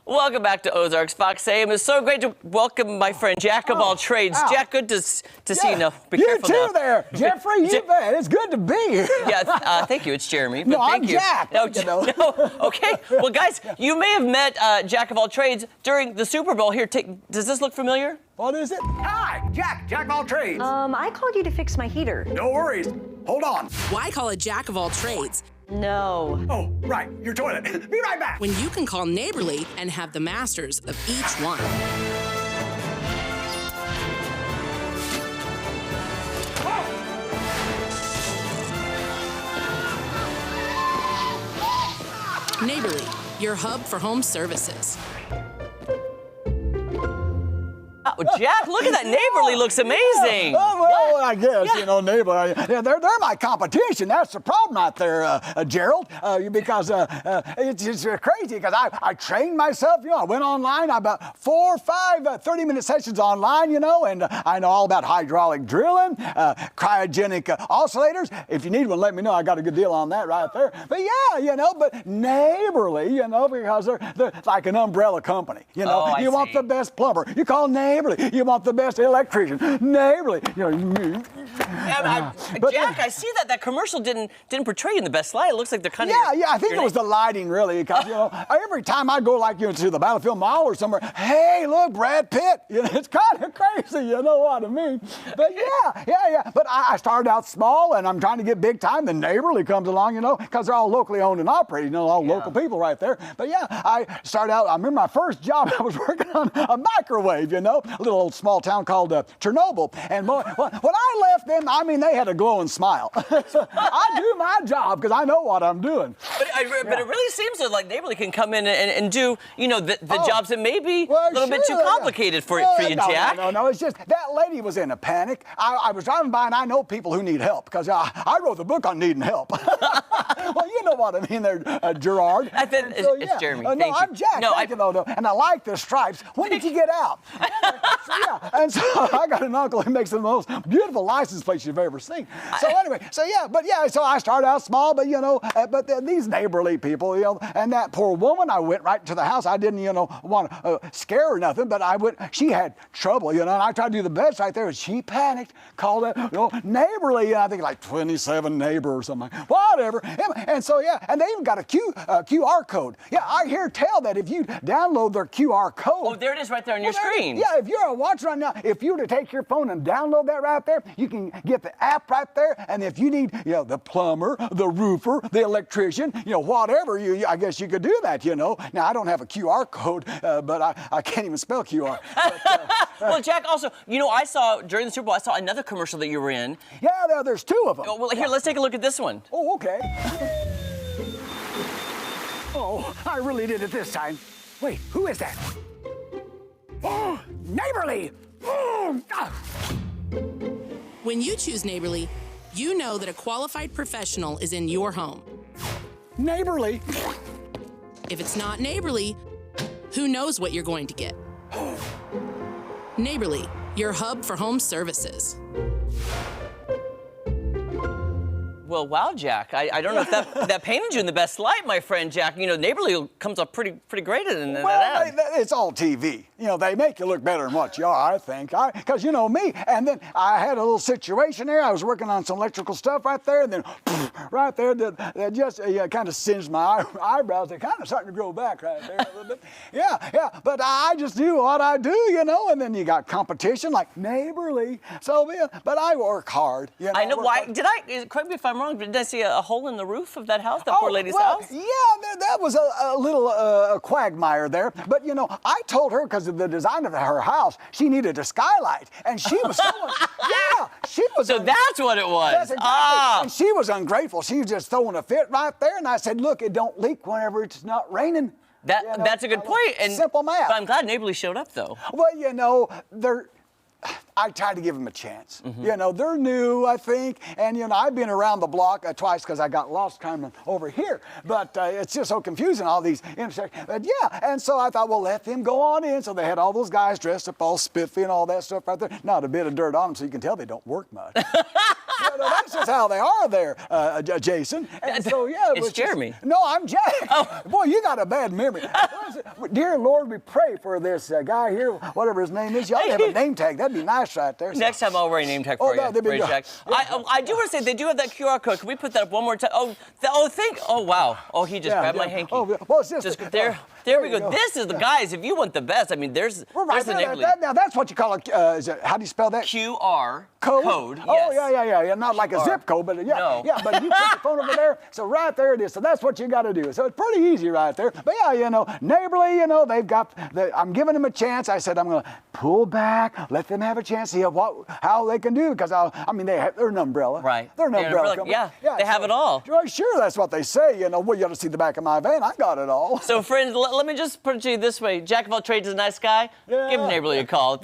Welcome back to Ozarks Fox AM. It's so great to welcome my friend Jack of all trades. Jack, good to see you. No, be careful You too now. there, Jeffrey. You bet. It's good to be here. Yeah, thank you. It's Jeremy. No, thank I'm you. Jack. No, no. Okay. Well, guys, you may have met Jack of all trades during the Super Bowl. Here, does this look familiar? What is it? Hi, Jack of all trades. I called you to fix my heater. No worries. Hold on. Why call a Jack of all trades No. Oh, right, your toilet. Be right back. when you can call Neighborly and have the masters of each one? Neighborly, your hub for home services. Oh, Jack, look at that. Neighborly looks amazing. Oh, well, I guess, neighbor. They're my competition. That's the problem out there, Gerald. Because it's crazy because I trained myself. I went online. I about 4 or 5 30-minute sessions online, and I know all about hydraulic drilling, cryogenic oscillators. If you need one, let me know. I got a good deal on that right there. But yeah, but Neighborly, because they're like an umbrella company. You want the best plumber. You call Neighborly. You want the best electrician. Neighborly. But Jack, I see that commercial didn't portray you in the best light. It looks like they're kind of I think it was the lighting really, because every time I go to the Battlefield Mall or somewhere, hey, look, Brad Pitt. It's kind of crazy. You know what I mean? But yeah. But I started out small, and I'm trying to get big time. Then Neighborly comes along, because they're all locally owned and operated. All local people right there. But yeah, I started out. I remember my first job. I was working on a microwave. A little old small town called Chernobyl. And when I left them, they had a glowing smile. So I do my job because I know what I'm doing. But it really seems like Neighborly can come in and do, the jobs that may be a little bit too complicated for you, Jack. No. It's just that lady was in a panic. I was driving by, and I know people who need help because I wrote the book on needing help. Well, you know what I mean there, Gerard. It's Jeremy. No, I'm Jack. And I like the stripes. When did you get out? And so I got an uncle who makes the most beautiful license plates you've ever seen. So anyway, so I started out small, but these Neighborly people, and that poor woman, I went right to the house. I didn't, want to scare her or nothing, but she had trouble, and I tried to do the best right there, and she panicked, called it, Neighborly, I think like 27 neighbor or something, whatever. And so, and they even got a QR code. Yeah, I hear tell that if you download their QR code. Oh, there it is right there on your screen. Yeah, if you're watching right now, if you were to take your phone and download that right there, you can get the app right there. And if you need, the plumber, the roofer, the electrician, whatever, I guess you could do that, Now, I don't have a QR code, but I can't even spell QR. But, well, Jack, also, I saw during the Super Bowl, I saw another commercial that you were in. Yeah, there's 2 of them. Oh, well, here, let's take a look at this one. Oh, okay. Oh, I really did it this time. Wait, who is that? Oh, Neighborly! Oh, ah. When you choose Neighborly, you know that a qualified professional is in your home. Neighborly. If it's not Neighborly, who knows what you're going to get? Neighborly, your hub for home services. Well, wow, Jack. I don't know if that painted you in the best light, my friend Jack. Neighborly comes up pretty great in that ad. It's all TV. They make you look better than what you are, I think. Because me. And then I had a little situation there. I was working on some electrical stuff right there, and then right there, that just kind of singed my eyebrows. They're kind of starting to grow back right there a little bit. Yeah. But I just do what I do, And then you got competition like Neighborly. So, but I work hard. I know. Why? Correct me if I'm wrong, but did I see a hole in the roof of that house, that poor lady's house? Yeah, that was a little quagmire there. But, I told her because of the design of her house, she needed a skylight. And she was she was. So that's what it was. That's exactly. And she was ungrateful. She was just throwing a fit right there. And I said, look, it don't leak whenever it's not raining. That's a good point. And simple math. But I'm glad Neighborly showed up, though. Well, I tried to give them a chance. They're new, I think, and I've been around the block twice because I got lost coming over here. But it's just so confusing, all these intersections. But and so I thought, well, let them go on in. So they had all those guys dressed up all spiffy and all that stuff right there. Not a bit of dirt on them, so you can tell they don't work much. You know, that's just how they are there, Jason. And so, yeah. It's Jeremy. No, I'm Jack. Oh. Boy, you got a bad memory. Dear Lord, we pray for this guy here, whatever his name is. You ought to have a name tag. That'd be nice right there. Next time I'll wear a name tag for you, that'd be good. Jack. Yeah. I do want to say they do have that QR code. Can we put that up one more time? Oh, wow. Oh, he just grabbed my hanky. Oh, well, it's just there we go. This is the guys. If you want the best, I mean, there's the neighborly. Now that's what you call how do you spell that? QR code. Yes. Oh, yeah. Not like a zip code, but yeah. No. Yeah, but you put your phone over there. So right there it is. So that's what you got to do. So it's pretty easy right there. But yeah, neighborly, they've got, I'm giving them a chance. I said, I'm going to pull back, let them have a chance, see how they can do. Because, they're an umbrella. Right. They're an umbrella company. Yeah, they have it all. Sure, that's what they say. Well, you ought to see the back of my van. I got it all. So, friends, let me just put it to you this way. Jack of all trades is a nice guy. Yeah. Give Neighborly a call.